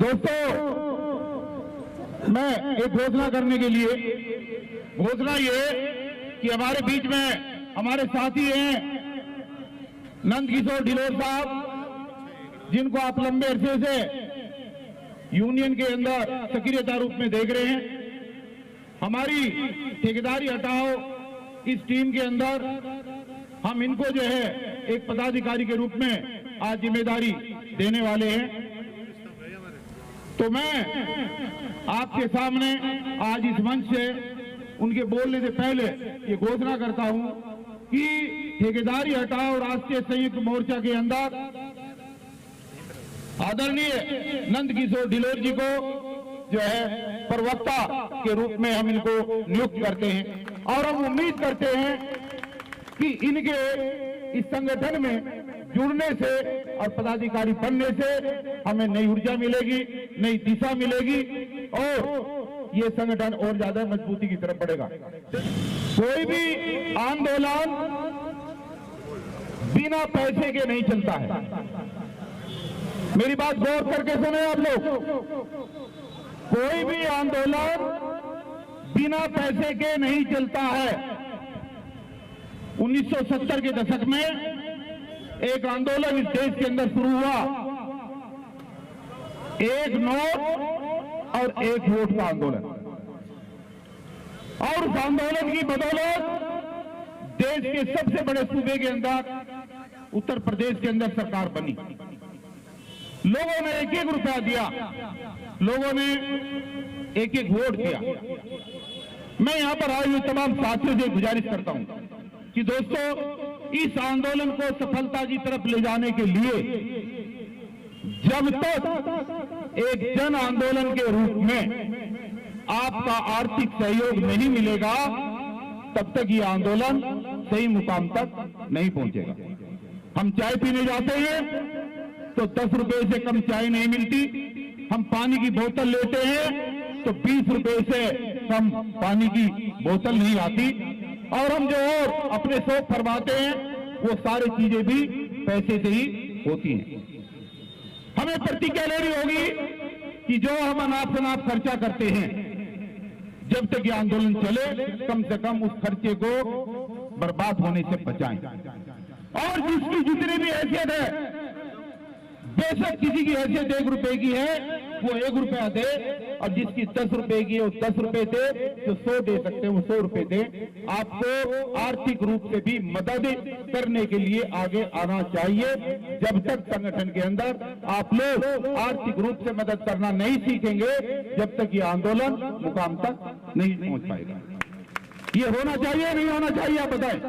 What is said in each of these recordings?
दोस्तों, मैं एक घोषणा करने के लिए, घोषणा ये कि हमारे बीच में हमारे साथी हैं नंद किशोर ढिलोर साहब, जिनको आप लंबे अरसे से यूनियन के अंदर सक्रियता रूप में देख रहे हैं। हमारी ठेकेदारी हटाओ इस टीम के अंदर हम इनको जो है एक पदाधिकारी के रूप में आज जिम्मेदारी देने वाले हैं। तो मैं आपके सामने आज इस मंच से उनके बोलने से पहले ये घोषणा करता हूं कि ठेकेदारी हटाओ राष्ट्रीय संयुक्त मोर्चा के अंदर आदरणीय नंद किशोर ढिलोर जी को जो है प्रवक्ता के रूप में हम इनको नियुक्त करते हैं और हम उम्मीद करते हैं कि इनके इस संगठन में जुड़ने से और पदाधिकारी बनने से हमें नई ऊर्जा मिलेगी, नई दिशा मिलेगी और ये संगठन और ज्यादा मजबूती की तरफ बढ़ेगा। कोई भी आंदोलन बिना पैसे के नहीं चलता है। मेरी बात गौर करके सुने आप लोग। कोई भी आंदोलन बिना पैसे के नहीं चलता है। 1970 के दशक में एक आंदोलन इस देश के अंदर शुरू हुआ, एक नोट और एक वोट का आंदोलन, और उस आंदोलन की बदौलत देश के सबसे बड़े सूबे के अंदर उत्तर प्रदेश के अंदर सरकार बनी। लोगों ने एक एक रुपया दिया, लोगों ने एक एक वोट दिया। मैं यहां पर आए हुए तमाम साथियों से गुजारिश करता हूं कि दोस्तों, इस आंदोलन को सफलता की तरफ ले जाने के लिए जब तक एक जन आंदोलन के रूप में आपका आर्थिक सहयोग नहीं मिलेगा, तब तक ये आंदोलन सही मुकाम तक नहीं पहुंचेगा। हम चाय पीने जाते हैं तो 10 रुपए से कम चाय नहीं मिलती। हम पानी की बोतल लेते हैं तो 20 रुपए से कम पानी की बोतल नहीं आती। और हम जो और अपने शौक फरमाते हैं वो सारी चीजें भी पैसे से ही होती हैं। हमें प्रतिज्ञा लेनी होगी कि जो हम अनाप शनाप खर्चा करते हैं, जब तक ये आंदोलन चले, कम से कम उस खर्चे को बर्बाद होने से बचाएं। और जिसकी जितनी भी हैसियत है, बेशक किसी की हैसियत 1 रुपए की है वो 1 रुपया दे, और जिसकी 10 रुपए की है वो 10 रुपए दे, जो 100 दे सकते हैं वो 100 रुपए दे। आपको आर्थिक रूप से भी मदद करने के लिए आगे आना चाहिए। जब तक संगठन के अंदर आप लोग आर्थिक रूप से मदद करना नहीं सीखेंगे, जब तक ये आंदोलन मुकाम तक नहीं पहुंच पाएगा। ये होना चाहिए नहीं होना चाहिए, आप बताएं।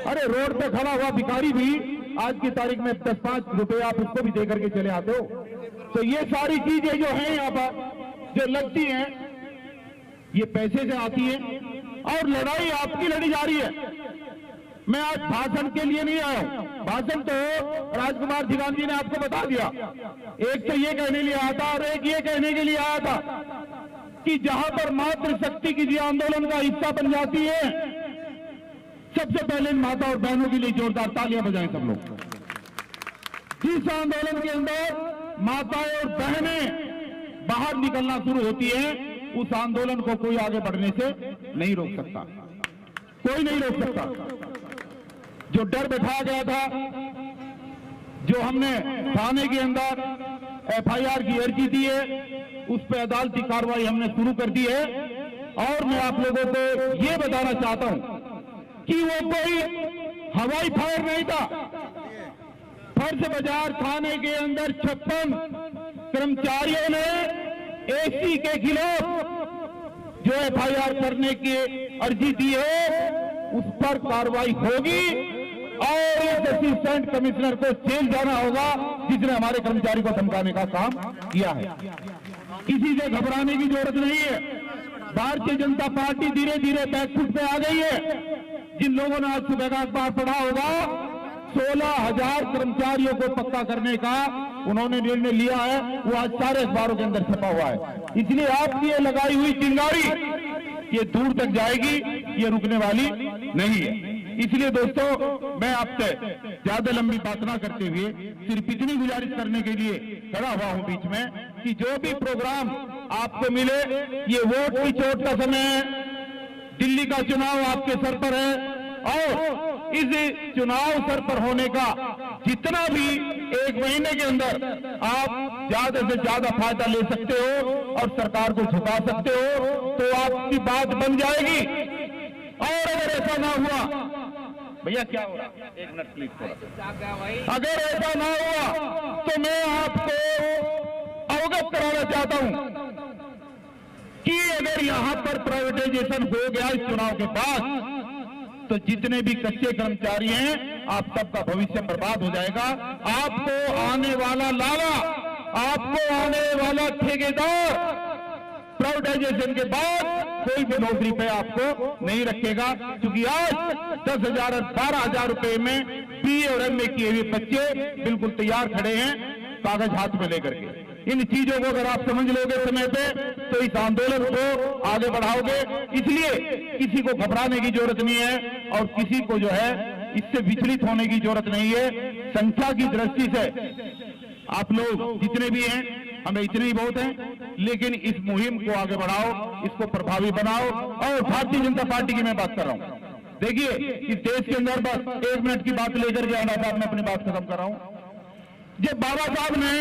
अरे रोड पे खड़ा हुआ भिखारी भी आज की तारीख में 10-5 रुपए आप उसको भी दे करके चले आते हो। तो ये सारी चीजें जो हैं यहाँ पर जो लगती हैं, ये पैसे से आती है और लड़ाई आपकी लड़ी जा रही है। मैं आज भाषण के लिए नहीं आया हूं। भाषण तो राजकुमार जिगान जी ने आपको बता दिया। एक तो ये कहने लिए आया था और एक ये कहने के लिए आया था कि जहां पर मातृशक्ति किसी आंदोलन का हिस्सा बन जाती है, सबसे पहले माता और बहनों के लिए जोरदार तालियां बजाएं सब लोग। जिस आंदोलन के अंदर माताएं और बहनें बाहर निकलना शुरू होती है, उस आंदोलन को कोई आगे बढ़ने से नहीं रोक सकता, कोई नहीं रोक सकता। जो डर बैठाया गया था, जो हमने थाने के अंदर FIR की अर्जी दी है, उस पर अदालती कार्रवाई हमने शुरू कर दी है। और मैं आप लोगों को ये बताना चाहता हूं कि वो कोई हवाई फायर नहीं था। फर्ज बाजार थाने के अंदर 56 कर्मचारियों ने AC के खिलाफ जो FIR करने की अर्जी दी है, उस पर कार्रवाई होगी और इस असिस्टेंट कमिश्नर को जेल जाना होगा जिसने हमारे कर्मचारी को धमकाने का काम किया है। किसी से घबराने की जरूरत नहीं है। भारतीय जनता पार्टी धीरे धीरे बैकफुट पे आ गई है। जिन लोगों ने आज सुबह का अखबार पढ़ा होगा, 16,000 कर्मचारियों को पक्का करने का उन्होंने निर्णय लिया है, वो आज सारे अखबारों के अंदर छपा हुआ है। इसलिए आपकी ये लगाई हुई चिंगारी ये दूर तक जाएगी, ये रुकने वाली नहीं है। इसलिए दोस्तों, मैं आपसे ज्यादा लंबी बात ना करते हुए सिर्फ इतनी गुजारिश करने के लिए खड़ा हुआ हूं बीच में कि जो भी प्रोग्राम आपको मिले, ये वोट की चोट का समय है, दिल्ली का चुनाव आपके सर पर है और इस चुनाव सर पर होने का जितना भी एक महीने के अंदर आप ज्यादा से ज्यादा फायदा ले सकते हो और सरकार को झुका सकते हो तो आपकी बात बन जाएगी। और अगर ऐसा ना हुआ, भैया क्या हो रहा है, एक मिनट प्लीज थोड़ा, अगर ऐसा ना हुआ तो मैं आपको अवगत कराना चाहता हूं कि अगर यहां पर प्राइवेटाइजेशन हो गया इस चुनाव के बाद तो जितने भी कच्चे कर्मचारी हैं आप सबका भविष्य बर्बाद हो जाएगा। आपको आने वाला लाला, आपको आने वाला ठेकेदार प्राइवेटाइजेशन के बाद कोई भी नौकरी पे आपको नहीं रखेगा, क्योंकि आज 10,000 और 12,000 रुपए में बीए और एमए किए हुए बच्चे बिल्कुल तैयार खड़े हैं कागज हाथ में लेकर के। इन चीजों को अगर आप समझ लोगे समय पे तो इस आंदोलन को आगे बढ़ाओगे। इसलिए किसी को घबराने की जरूरत नहीं है और किसी को जो है इससे विचलित होने की जरूरत नहीं है। संख्या की दृष्टि से आप लोग जितने भी हैं, हमें इतने ही बहुत हैं, लेकिन इस मुहिम को आगे बढ़ाओ, इसको प्रभावी बनाओ। और भारतीय जनता पार्टी की मैं बात कर रहा हूं, देखिए इस देश के अंदर बस 1 मिनट की बात लेकर के आना साहब, मैं अपनी बात खत्म कर रहा हूं। जब बाबा साहब ने,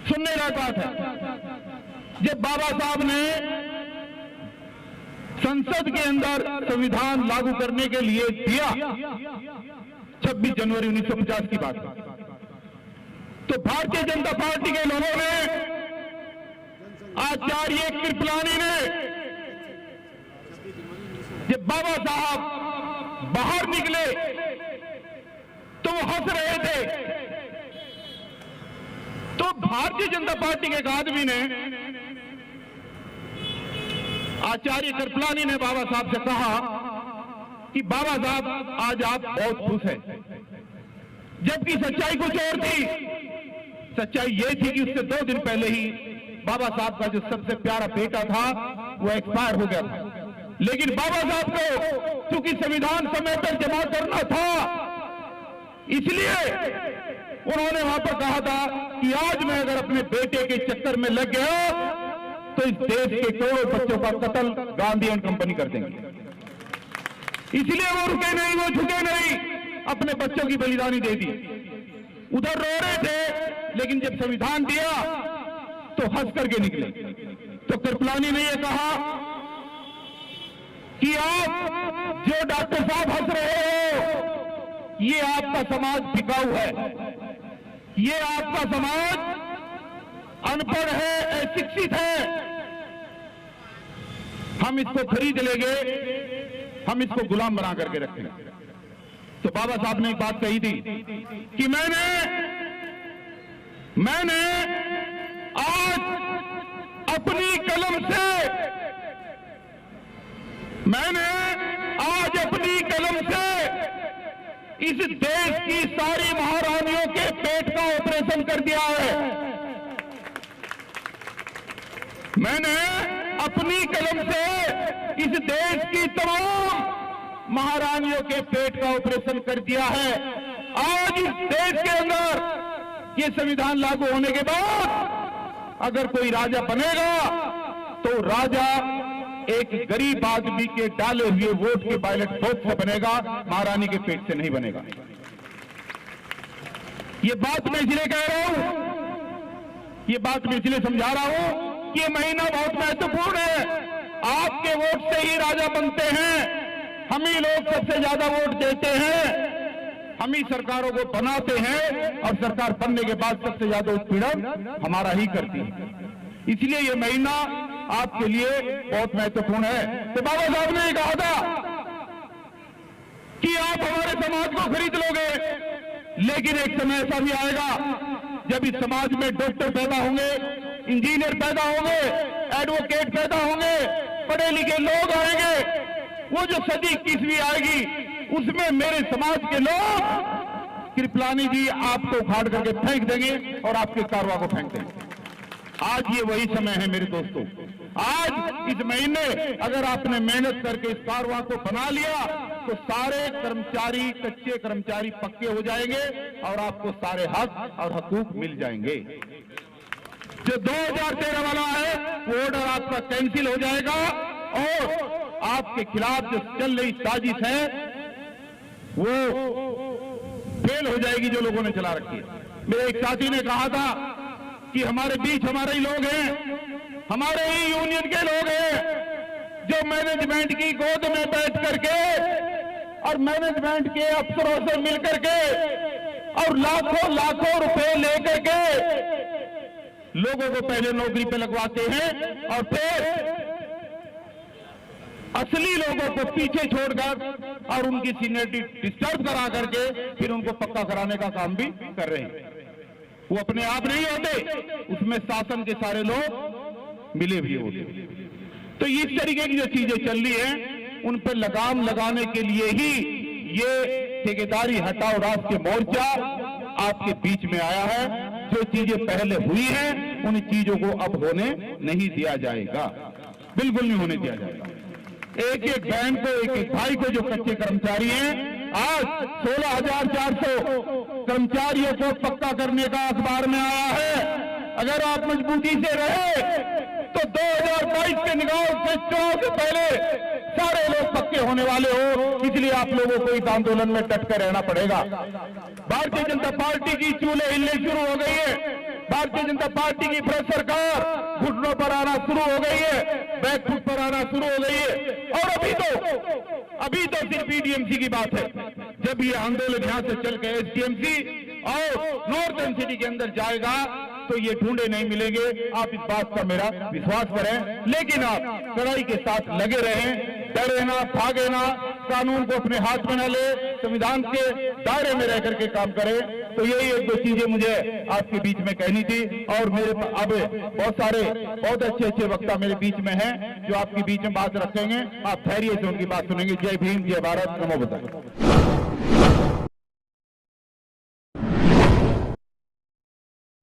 सुनने लायक बात है, जब बाबा साहब ने संसद के अंदर संविधान लागू करने के लिए दिया 26 जनवरी 1950 की बात, तो भारतीय जनता पार्टी के लोगों ने, आचार्य कृपलानी ने, जब बाबा साहब बाहर निकले तो वो हंस रहे थे, तो भारतीय जनता पार्टी के एक आदमी ने, आचार्य कृपलानी ने बाबा साहब से कहा कि बाबा साहब आज आप बहुत खुश हैं, जबकि सच्चाई कुछ और थी। सच्चाई ये थी कि उससे 2 दिन पहले ही बाबा साहब का जो सबसे प्यारा बेटा था वो एक्सपायर हो गया था। लेकिन बाबा साहब को चूंकि संविधान समय पर जमा करना था, इसलिए उन्होंने वहां पर कहा था कि आज मैं अगर अपने बेटे के चक्कर में लग गया तो इस देश के करोड़ों बच्चों का कत्ल गांधी एंड कंपनी कर देंगे। इसलिए वो रुके नहीं, वो झुके नहीं, अपने बच्चों की बलिदानी दे दी। उधर रो रहे थे, लेकिन जब संविधान दिया तो हंस करके निकले। तो कृपलानी ने यह कहा कि आप जो डॉक्टर साहब हंस रहे हो, ये आपका समाज बिकाऊ है, ये आपका समाज अनपढ़ है, अशिक्षित है, हम इसको खरीद लेंगे, हम इसको गुलाम बना करके रखेंगे। तो बाबा साहब ने एक बात कही थी कि मैंने आज अपनी कलम से, इस देश की सारी महारानियों के पेट का ऑपरेशन कर दिया है। मैंने अपनी कलम से इस देश की तमाम महारानियों के पेट का ऑपरेशन कर दिया है। आज इस देश के अंदर ये संविधान लागू होने के बाद अगर कोई राजा बनेगा तो राजा एक गरीब आदमी के डाले हुए वोट के बैलेट बॉक्स से बनेगा, महारानी के पेट से नहीं बनेगा। ये बात मैं इसलिए कह रहा हूं, ये बात मैं इसलिए समझा रहा हूं कि ये महीना बहुत महत्वपूर्ण है। आपके वोट से ही राजा बनते हैं, हम ही लोग सबसे ज्यादा वोट देते हैं, हम ही सरकारों को बनाते हैं और सरकार बनने के बाद सबसे ज्यादा उत्पीड़न हमारा ही करती है। इसलिए ये महीना आपके लिए बहुत महत्वपूर्ण है। तो बाबा साहब ने कहा था कि आप हमारे समाज को खरीद लोगे, लेकिन एक समय ऐसा भी आएगा जब इस समाज में डॉक्टर पैदा होंगे, इंजीनियर पैदा होंगे, एडवोकेट पैदा होंगे, पढ़े लिखे लोग आएंगे। वो जो सदी 21वीं आएगी उसमें मेरे समाज के लोग कृपलानी जी आपको उखाड़ करके फेंक देंगे और आपके कारवा को फेंक देंगे। आज ये वही समय है मेरे दोस्तों। आज इस महीने अगर आपने मेहनत करके इस कारवा को बना लिया तो सारे कर्मचारी, कच्चे कर्मचारी पक्के हो जाएंगे और आपको सारे हक और हकूक मिल जाएंगे। जो 2013 वाला है वो ऑर्डर आपका कैंसिल हो जाएगा और आपके खिलाफ जो चल रही साजिश है वो फेल हो जाएगी, जो लोगों ने चला रखी है। मेरे एक साथी ने कहा था कि हमारे बीच हमारे ही लोग हैं, हमारे ही यूनियन के लोग हैं जो मैनेजमेंट की गोद में बैठ करके और मैनेजमेंट के अफसरों से मिल करके और लाखों लाखों रुपए लेकर के लोगों को पहले नौकरी पे लगवाते हैं और फिर असली लोगों को पीछे छोड़कर और उनकी सीनियरिटी डिस्टर्ब करा करके फिर उनको पक्का कराने का काम भी कर रहे हैं। वो अपने आप नहीं होते, उसमें शासन के सारे लोग मिले हुए होते। तो इस तरीके की जो चीजें चल रही हैं उन पर लगाम लगाने के लिए ही ये ठेकेदारी हटाओ राष्ट्रीय मोर्चा आपके बीच में आया है। जो चीजें पहले हुई हैं उन चीजों को अब होने नहीं दिया जाएगा, बिल्कुल नहीं होने दिया जाएगा। एक एक बहन को, एक एक भाई को जो कच्चे कर्मचारी हैं, आज 16,400 कर्मचारियों को पक्का करने का अखबार में आया है। अगर आप मजबूती से रहे तो 2022 के निकाल से चुनाव से पहले सारे लोग पक्के होने वाले हो, इसलिए आप लोगों को इस आंदोलन में डट कर रहना पड़ेगा। भारतीय जनता पार्टी की चूल्हे हिलने शुरू हो गई है। भारतीय जनता पार्टी की भारत सरकार घुटनों पर आना शुरू हो गई है, बैकफुट पर आना शुरू हो गई है। और अभी तो सिर्फ पीडीएमसी की बात है। जब ये आंदोलन यहां से चल के एसडीएमसी और नॉर्थ सिटी के अंदर जाएगा तो ये ढूंढे नहीं मिलेंगे। आप इस बात का मेरा विश्वास करें, लेकिन आप कड़ाई के साथ लगे रहें, डरे ना, भागे ना, कानून को अपने हाथ में न ले, संविधान के दायरे में रह करके काम करें। तो यही एक दो चीजें मुझे आपके बीच में कहनी थी। और मेरे अब बहुत अच्छे वक्ता मेरे बीच में हैं जो आपके बीच में बात रखेंगे। आप धैर्य से उनकी बात सुनेंगे। जय भीम, जय भारत, नमो बुद्धाय।